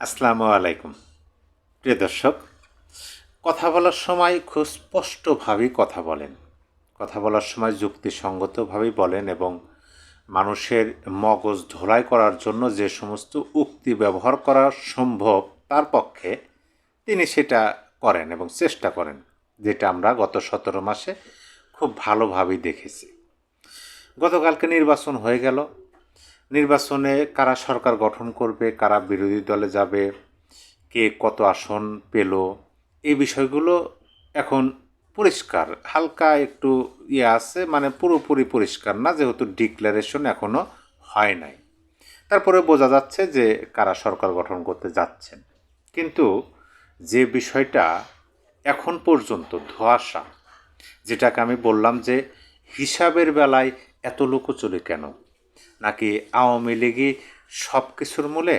আসসালামু আলাইকুম। প্রিয় দর্শক, কথা বলার সময় খুব স্পষ্টভাবেই কথা বলেন। কথা বলার সময় যুক্তিসঙ্গতভাবেই বলেন এবং মানুষের মগজ ধোলাই করার জন্য যে সমস্ত উক্তি ব্যবহার করা সম্ভব তার পক্ষে তিনি সেটা করেন এবং চেষ্টা করেন, যেটা আমরা গত 17 মাসে খুব ভালোভাবেই দেখেছি। গতকালকে নির্বাচন হয়ে গেল। নির্বাচনে কারা সরকার গঠন করবে, কারা বিরোধী দলে যাবে, কে কত আসন পেল, এই বিষয়গুলো এখন পরিষ্কার। হালকা একটু আছে, মানে পুরোপুরি পরিষ্কার না, যেহেতু ডিক্লারেশন এখনও হয় নাই। তারপরে বোঝা যাচ্ছে যে কারা সরকার গঠন করতে যাচ্ছেন। কিন্তু যে বিষয়টা এখন পর্যন্ত ধোঁয়াশা, যেটাকে আমি বললাম যে হিসাবের বেলায় এত লুকোচুরি কেন, নাকি আওয়ামী লীগই সব কিছুর মূলে?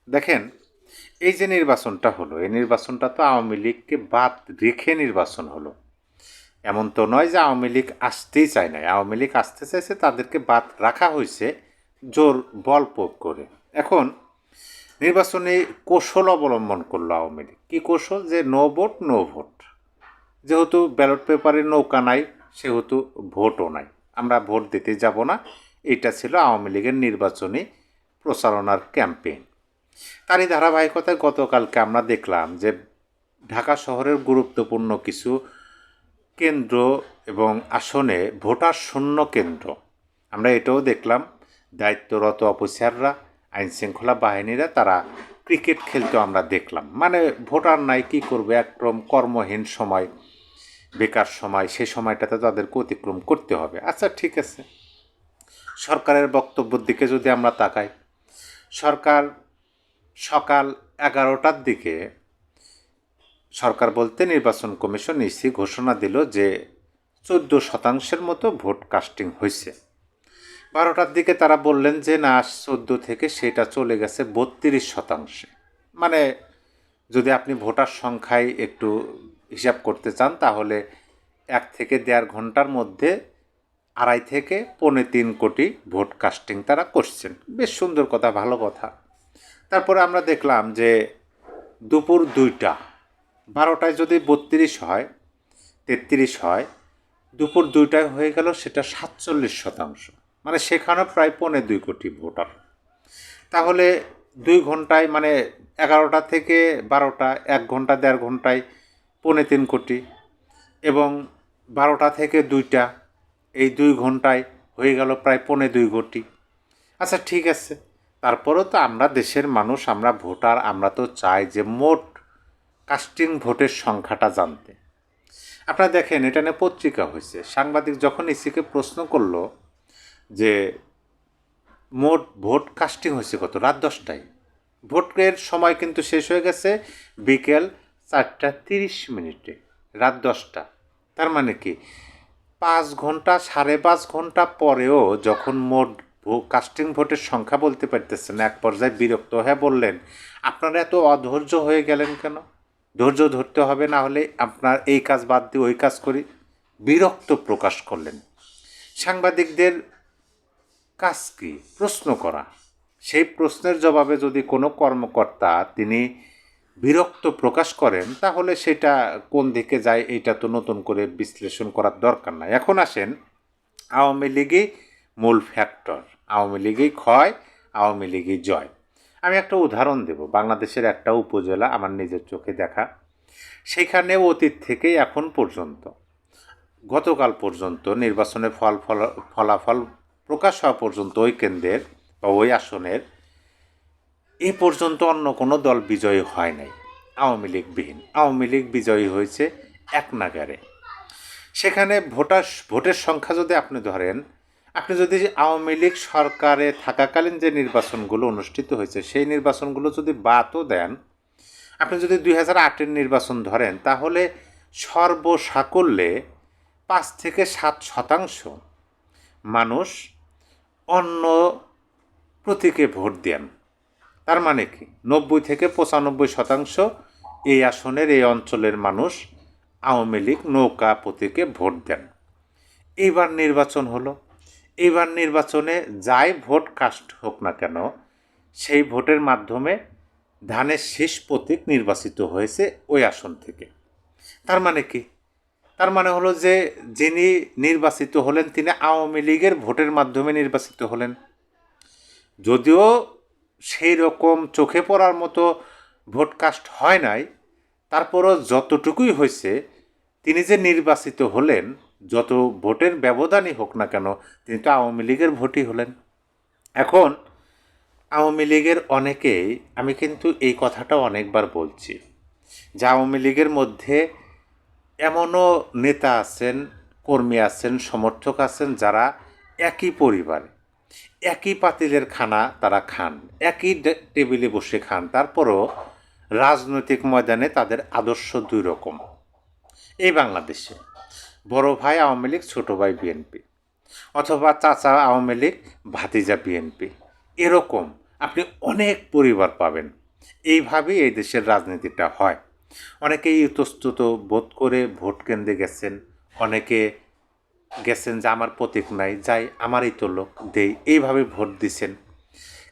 দেখেন, এই যে নির্বাচনটা হলো, এই নির্বাচনটা তো আওয়ামী লীগকে বাদ রেখে নির্বাচন হলো। এমন তো নয় যে আওয়ামী লীগ আসতেই চায় না। আওয়ামী লীগ আসতে চাইছে, তাদেরকে বাদ রাখা হয়েছে জোর বল প্রয়োগ করে। এখন নির্বাচনে কৌশল অবলম্বন করলো আওয়ামী লীগ। কী কৌশল? যে নো ভোট নো ভোট। যেহেতু ব্যালট পেপারে নৌকা নাই, সেহেতু ভোটও নাই, আমরা ভোট দিতে যাব না। এটা ছিল আওয়ামী লীগের নির্বাচনী প্রচারণার ক্যাম্পেইন। তারই ধারাবাহিকতায় গতকালকে আমরা দেখলাম যে ঢাকা শহরের গুরুত্বপূর্ণ কিছু কেন্দ্র এবং আসনে ভোটার শূন্য কেন্দ্র। আমরা এটাও দেখলাম, দায়িত্বরত অফিসাররা, আইনশৃঙ্খলা বাহিনীরা তারা ক্রিকেট খেলতেও আমরা দেখলাম। মানে ভোটার নাই, কী করবে, একদম কর্মহীন সময়, বেকার সময়, সেই সময়টাতে তাদেরকে অতিক্রম করতে হবে। আচ্ছা, ঠিক আছে। সরকারের বক্তব্যের দিকে যদি আমরা তাকাই, সরকার সকাল 11টার দিকে, সরকার বলতে নির্বাচন কমিশন ইসি ঘোষণা দিল যে 14% মতো ভোট কাস্টিং হয়েছে। 12টার দিকে তারা বললেন যে না, 14 থেকে সেটা চলে গেছে 32%। মানে যদি আপনি ভোটার সংখ্যায় একটু হিসাব করতে চান, তাহলে 1 থেকে 1.5 ঘন্টার মধ্যে 2.5 থেকে 3.25 কোটি ভোট কাস্টিং তারা করছেন। বেশ সুন্দর কথা, ভালো কথা। তারপরে আমরা দেখলাম যে দুপুর 2টা, 12টায় যদি 32 হয়, 33 হয়, দুপুর 2টায় হয়ে গেল সেটা 47%। মানে সেখানেও প্রায় 2.25 কোটি ভোটার। তাহলে 2 ঘন্টায়, মানে 11টা থেকে 12টা, 1 ঘন্টা 1.5 ঘন্টায় 3.25 কোটি, এবং 12টা থেকে 2টা, এই 2 ঘন্টায় হয়ে গেল প্রায় 2.25 কোটি। আচ্ছা, ঠিক আছে। তারপরেও তো আমরা দেশের মানুষ, আমরা ভোটার, আমরা তো চাই যে মোট কাস্টিং ভোটের সংখ্যাটা জানতে। আপনারা দেখেন, এটা নিয়ে পত্রিকা হয়েছে। সাংবাদিক যখন ইসিকে প্রশ্ন করলো যে মোট ভোট কাস্টিং হয়েছে কত, রাত 10টায়। ভোটের সময় কিন্তু শেষ হয়ে গেছে বিকেল 4:30। রাত 10টা। তার মানে কি, 5 ঘন্টা, 5.5 ঘন্টা পরেও যখন মোট কাস্টিং ভোটের সংখ্যা বলতে পারতেছেন, এক পর্যায়ে বিরক্ত হয়ে বললেন, আপনারা এত অধৈর্য হয়ে গেলেন কেন? ধৈর্য ধরতে হবে, না হলে আপনার এই কাজ বাদ দিয়ে ওই কাজ করি। বিরক্ত প্রকাশ করলেন। সাংবাদিকদের কাজ কি? প্রশ্ন করা। সেই প্রশ্নের জবাবে যদি কোনো কর্মকর্তা তিনি বিরক্ত প্রকাশ করেন, তাহলে সেটা কোন দিকে যায়, এটা তো নতুন করে বিশ্লেষণ করার দরকার নাই। এখন আসেন, আওয়ামী লীগই মূল ফ্যাক্টর, আওয়ামী লীগই ক্ষয়, আওয়ামী লীগই জয়। আমি একটা উদাহরণ দেব। বাংলাদেশের একটা উপজেলা, আমার নিজের চোখে দেখা, সেখানে অতীত থেকে এখন পর্যন্ত, গতকাল পর্যন্ত নির্বাচনের ফলাফল প্রকাশ হওয়া পর্যন্ত ওই কেন্দ্রের বা ওই আসনের এ পর্যন্ত অন্য কোনো দল বিজয়ী হয় নাই আওয়ামী লীগবিহীন। আওয়ামী লীগ বিজয়ী হয়েছে এক নাগারে। সেখানে ভোটের সংখ্যা যদি আপনি ধরেন, আপনি যদি আওয়ামী লীগ সরকারে থাকাকালীন যে নির্বাচনগুলো অনুষ্ঠিত হয়েছে, সেই নির্বাচনগুলো যদি বাদও দেন, আপনি যদি 2008-এর নির্বাচন ধরেন, তাহলে সর্বসাকল্যে 5 থেকে 7% মানুষ অন্য প্রতীকে ভোট দেন। তার মানে কি, 90 থেকে 95% এই আসনের, এই অঞ্চলের মানুষ আওয়ামী লীগ নৌকা প্রতীকে ভোট দেন। এইবার নির্বাচন হলো। এইবার নির্বাচনে যাই ভোট কাস্ট হোক না কেন, সেই ভোটের মাধ্যমে ধানের শীষ প্রতীক নির্বাচিত হয়েছে ওই আসন থেকে। তার মানে কি? তার মানে হলো যে যিনি নির্বাচিত হলেন তিনি আওয়ামী লীগের ভোটের মাধ্যমে নির্বাচিত হলেন। যদিও সেই রকম চোখে পড়ার মতো ভোট কাস্ট হয় নাই, তারপরও যতটুকুই হয়েছে তিনি যে নির্বাচিত হলেন, যত ভোটের ব্যবধানই হোক না কেন, তিনি তো আওয়ামী লীগের ভোটই হলেন। এখন আওয়ামী লীগের অনেকেই, আমি কিন্তু এই কথাটা অনেকবার বলছি, যে আওয়ামী লীগের মধ্যে এমনও নেতা আছেন, কর্মী আছেন, সমর্থক আছেন যারা একই পরিবারে একই পাতিলের খানা তারা খান, একই টেবিলে বসে খান, তারপরও রাজনৈতিক ময়দানে তাদের আদর্শ দুই রকম। এই বাংলাদেশে বড় ভাই আওয়ামী লীগ, ছোটো ভাই বিএনপি, অথবা চাচা আওয়ামী লীগ, ভাতিজা বিএনপি, এরকম আপনি অনেক পরিবার পাবেন। এইভাবেই এই দেশের রাজনীতিটা হয়। অনেকেই ইতস্তত বোধ করে ভোট কেন্দ্রে গেছেন, অনেকে গেছেন যে আমার প্রতীক নাই, যাই আমারই তো লোক দেই, এইভাবে ভোট দিছেন।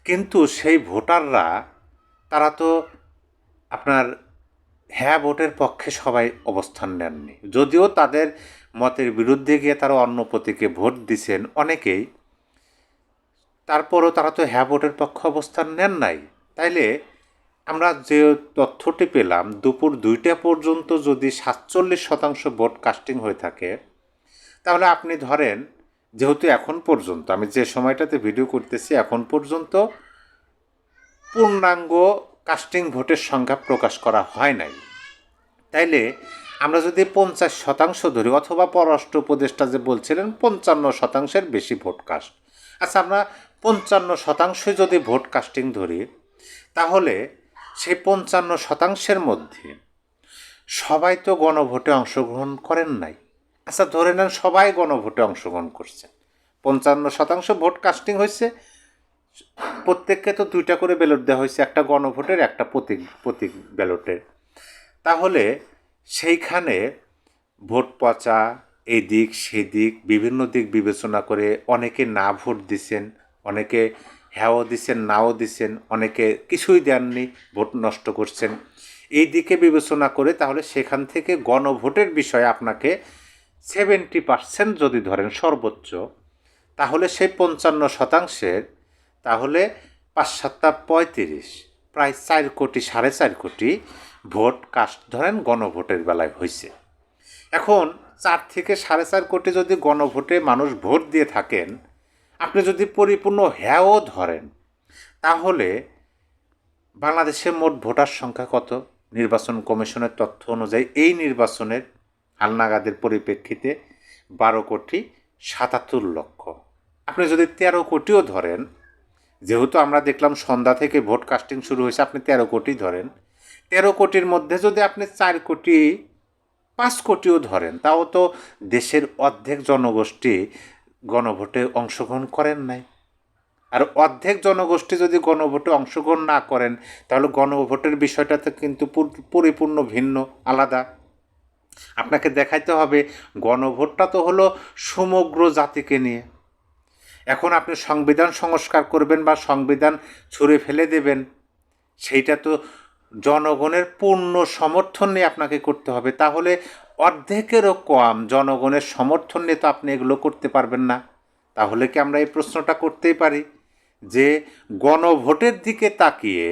কিন্তু সেই ভোটাররা, তারা তো আপনার হ্যাঁ ভোটের পক্ষে সবাই অবস্থান নেননি। যদিও তাদের মতের বিরুদ্ধে গিয়ে তারা অন্য প্রতীকে ভোট দিছেন অনেকেই, তারপরও তারা তো হ্যাঁ ভোটের পক্ষে অবস্থান নেন নাই। তাইলে আমরা যে তথ্যটি পেলাম, দুপুর 2টা পর্যন্ত যদি 47% ভোট কাস্টিং হয়ে থাকে, তাহলে আপনি ধরেন, যেহেতু এখন পর্যন্ত আমি যে সময়টাতে ভিডিও করতেছি, এখন পর্যন্ত পূর্ণাঙ্গ কাস্টিং ভোটের সংখ্যা প্রকাশ করা হয় নাই। তাইলে আমরা যদি 50% ধরি, অথবা পররাষ্ট্র উপদেষ্টা যে বলছিলেন 55%-এর বেশি ভোট কাস্ট, আচ্ছা আমরা 55% যদি ভোট কাস্টিং ধরি, তাহলে সেই 55%-এর মধ্যে সবাই তো গণভোটে অংশগ্রহণ করেন নাই। আচ্ছা ধরে নেন সবাই গণভোটে অংশগ্রহণ করছেন, 55% ভোট কাস্টিং হয়েছে, প্রত্যেককে তো 2টা করে ব্যালট দেওয়া হয়েছে, একটা গণভোটের, একটা প্রতীক ব্যালটের। তাহলে সেইখানে ভোট পচা, এই দিক সেদিক বিভিন্ন দিক বিবেচনা করে অনেকে না ভোট দিছেন, অনেকে হ্যাঁও দিছেন, নাও দিছেন, অনেকে কিছুই দেননি, ভোট নষ্ট করছেন। এই দিকে বিবেচনা করে তাহলে সেখান থেকে গণভোটের বিষয়ে আপনাকে 70% যদি ধরেন সর্বোচ্চ, তাহলে সেই 55%-এর তাহলে 5-7 35, প্রায় 4 কোটি 4.5 কোটি ভোট কাস্ট ধরেন গণভোটের বেলায় হয়েছে। এখন 4 থেকে 4.5 কোটি যদি গণভোটে মানুষ ভোট দিয়ে থাকেন, আপনি যদি পরিপূর্ণ হ্যাঁও ধরেন, তাহলে বাংলাদেশের মোট ভোটার সংখ্যা কত? নির্বাচন কমিশনের তথ্য অনুযায়ী এই নির্বাচনের হালনাগাদের পরিপ্রেক্ষিতে 12,77,00,000। আপনি যদি 13 কোটিও ধরেন, যেহেতু আমরা দেখলাম সন্ধ্যা থেকে ভোট কাস্টিং শুরু হয়েছে, আপনি 13 কোটি ধরেন, 13 কোটির মধ্যে যদি আপনি 4 কোটি 5 কোটিও ধরেন, তাও তো দেশের অর্ধেক জনগোষ্ঠী গণভোটে অংশগ্রহণ করেন নাই। আর অর্ধেক জনগোষ্ঠী যদি গণভোটে অংশগ্রহণ না করেন, তাহলে গণভোটের বিষয়টাতে কিন্তু পরিপূর্ণ ভিন্ন, আলাদা। আপনাকে দেখাইতে হবে গণভোটটা তো হলো সমগ্র জাতিকে নিয়ে। এখন আপনি সংবিধান সংস্কার করবেন বা সংবিধান ছুঁড়ে ফেলে দেবেন, সেইটা তো জনগণের পূর্ণ সমর্থন নিয়ে আপনাকে করতে হবে। তাহলে অর্ধেকেরও কম জনগণের সমর্থন নিয়ে তো আপনি এগুলো করতে পারবেন না। তাহলে কি আমরা এই প্রশ্নটা করতেই পারি যে গণভোটের দিকে তাকিয়ে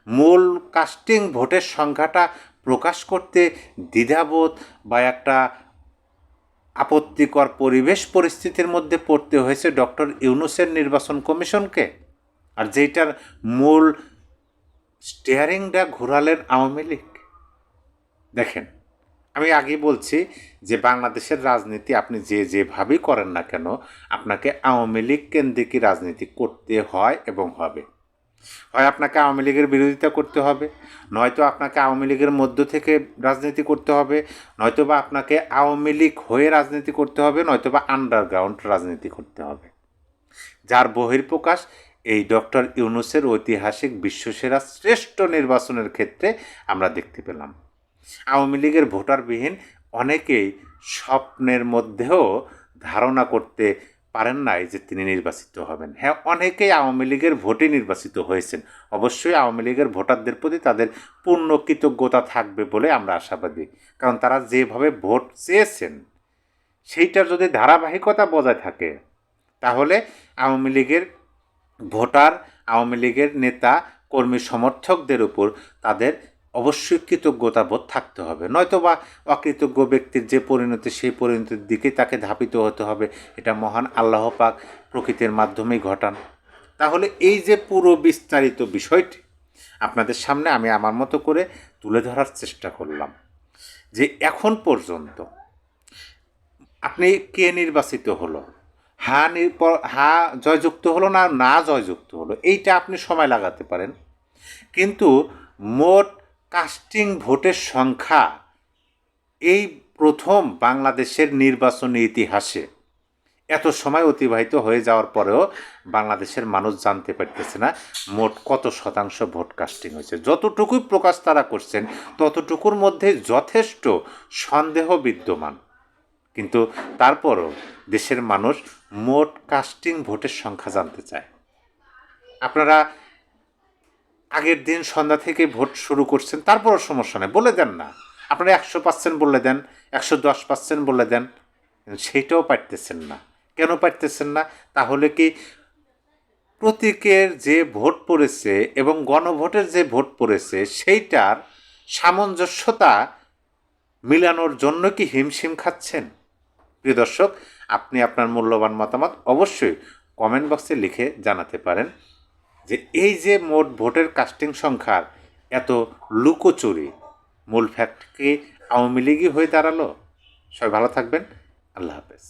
মূল কাস্টিং ভোটের সংখ্যাটা প্রকাশ করতে দ্বিধাবোধ বা একটা আপত্তিকর পরিস্থিতির মধ্যে পড়তে হয়েছে ডক্টর ইউনূসের নির্বাচন কমিশনকে, আর যেটার মূল স্টিয়ারিংটা ঘোরালেন আওয়ামী লীগ। দেখেন, আমি আগেই বলছি যে বাংলাদেশের রাজনীতি আপনি যেভাবেই করেন না কেন, আপনাকে আওয়ামী লীগ কেন্দ্রিক রাজনীতি করতে হয় এবং হবে। হয় আপনাকে আওয়ামী লীগের বিরোধিতা করতে হবে, নয়তো আপনাকে আওয়ামী লীগের মধ্য থেকে রাজনীতি করতে হবে, নয়তো বা আপনাকে আওয়ামী লীগ হয়ে রাজনীতি করতে হবে, নয়তো বা আন্ডারগ্রাউন্ড রাজনীতি করতে হবে। যার বহিঃপ্রকাশ এই ডক্টর ইউনূসের ঐতিহাসিক বিশ্বসেরা শ্রেষ্ঠ নির্বাচনের ক্ষেত্রে আমরা দেখতে পেলাম। আওয়ামী লীগের ভোটারবিহীন অনেকেই স্বপ্নের মধ্যেও ধারণা করতে পারেন নাই যে তিনি নির্বাচিত হবেন। হ্যাঁ, অনেকেই আওয়ামী লীগের ভোটে নির্বাচিত হয়েছেন। অবশ্যই আওয়ামী লীগের ভোটারদের প্রতি তাদের পূর্ণ কৃতজ্ঞতা থাকবে বলে আমরা আশাবাদী, কারণ তারা যেভাবে ভোট চেয়েছেন সেইটার যদি ধারাবাহিকতা বজায় থাকে তাহলে আওয়ামী লীগের ভোটার, আওয়ামী লীগের নেতা কর্মী সমর্থকদের উপর তাদের অবশ্যই কৃতজ্ঞতা বোধ থাকতে হবে, নয়তোবা অকৃতজ্ঞ ব্যক্তির যে পরিণতি সেই পরিণতির দিকেই তাকে ধাবিত হতে হবে। এটা মহান আল্লাহ পাক প্রকৃতির মাধ্যমেই ঘটান। তাহলে এই যে পুরো বিস্তারিত বিষয়টি আপনাদের সামনে আমি আমার মতো করে তুলে ধরার চেষ্টা করলাম যে এখন পর্যন্ত আপনি কে নির্বাচিত হলো, হ্যাঁ জয়যুক্ত হলো না না জয়যুক্ত হলো, এইটা আপনি সময় লাগাতে পারেন, কিন্তু মোট কাস্টিং ভোটের সংখ্যা এই প্রথম বাংলাদেশের নির্বাচনী ইতিহাসে এত সময় অতিবাহিত হয়ে যাওয়ার পরেও বাংলাদেশের মানুষ জানতে পারতেছে না মোট কত শতাংশ ভোট কাস্টিং হয়েছে। যতটুকুই প্রকাশ তারা করছেন ততটুকুর মধ্যে যথেষ্ট সন্দেহ বিদ্যমান, কিন্তু তারপরও দেশের মানুষ মোট কাস্টিং ভোটের সংখ্যা জানতে চায়। আপনারা আগের দিন সন্ধ্যা থেকে ভোট শুরু করছেন, তারপরও সমস্যা নেই, বলে দেন না। আপনারা 100% বলে দেন, 110% বলে দেন, সেইটাও পারতেছেন না। কেন পারতেছেন না? তাহলে কি প্রতীকের যে ভোট পড়েছে এবং গণভোটের যে ভোট পড়েছে সেইটার সামঞ্জস্যতা মিলানোর জন্য কি হিমশিম খাচ্ছেন? প্রিয় দর্শক, আপনি আপনার মূল্যবান মতামত অবশ্যই কমেন্ট বক্সে লিখে জানাতে পারেন যে এই যে মোট ভোটের কাস্টিং সংখ্যার এত লুকোচুরি, মূল ফ্যাক্ট কি আওয়ামী লীগই হয়ে দাঁড়ালো? সবাই ভালো থাকবেন। আল্লাহ হাফেজ।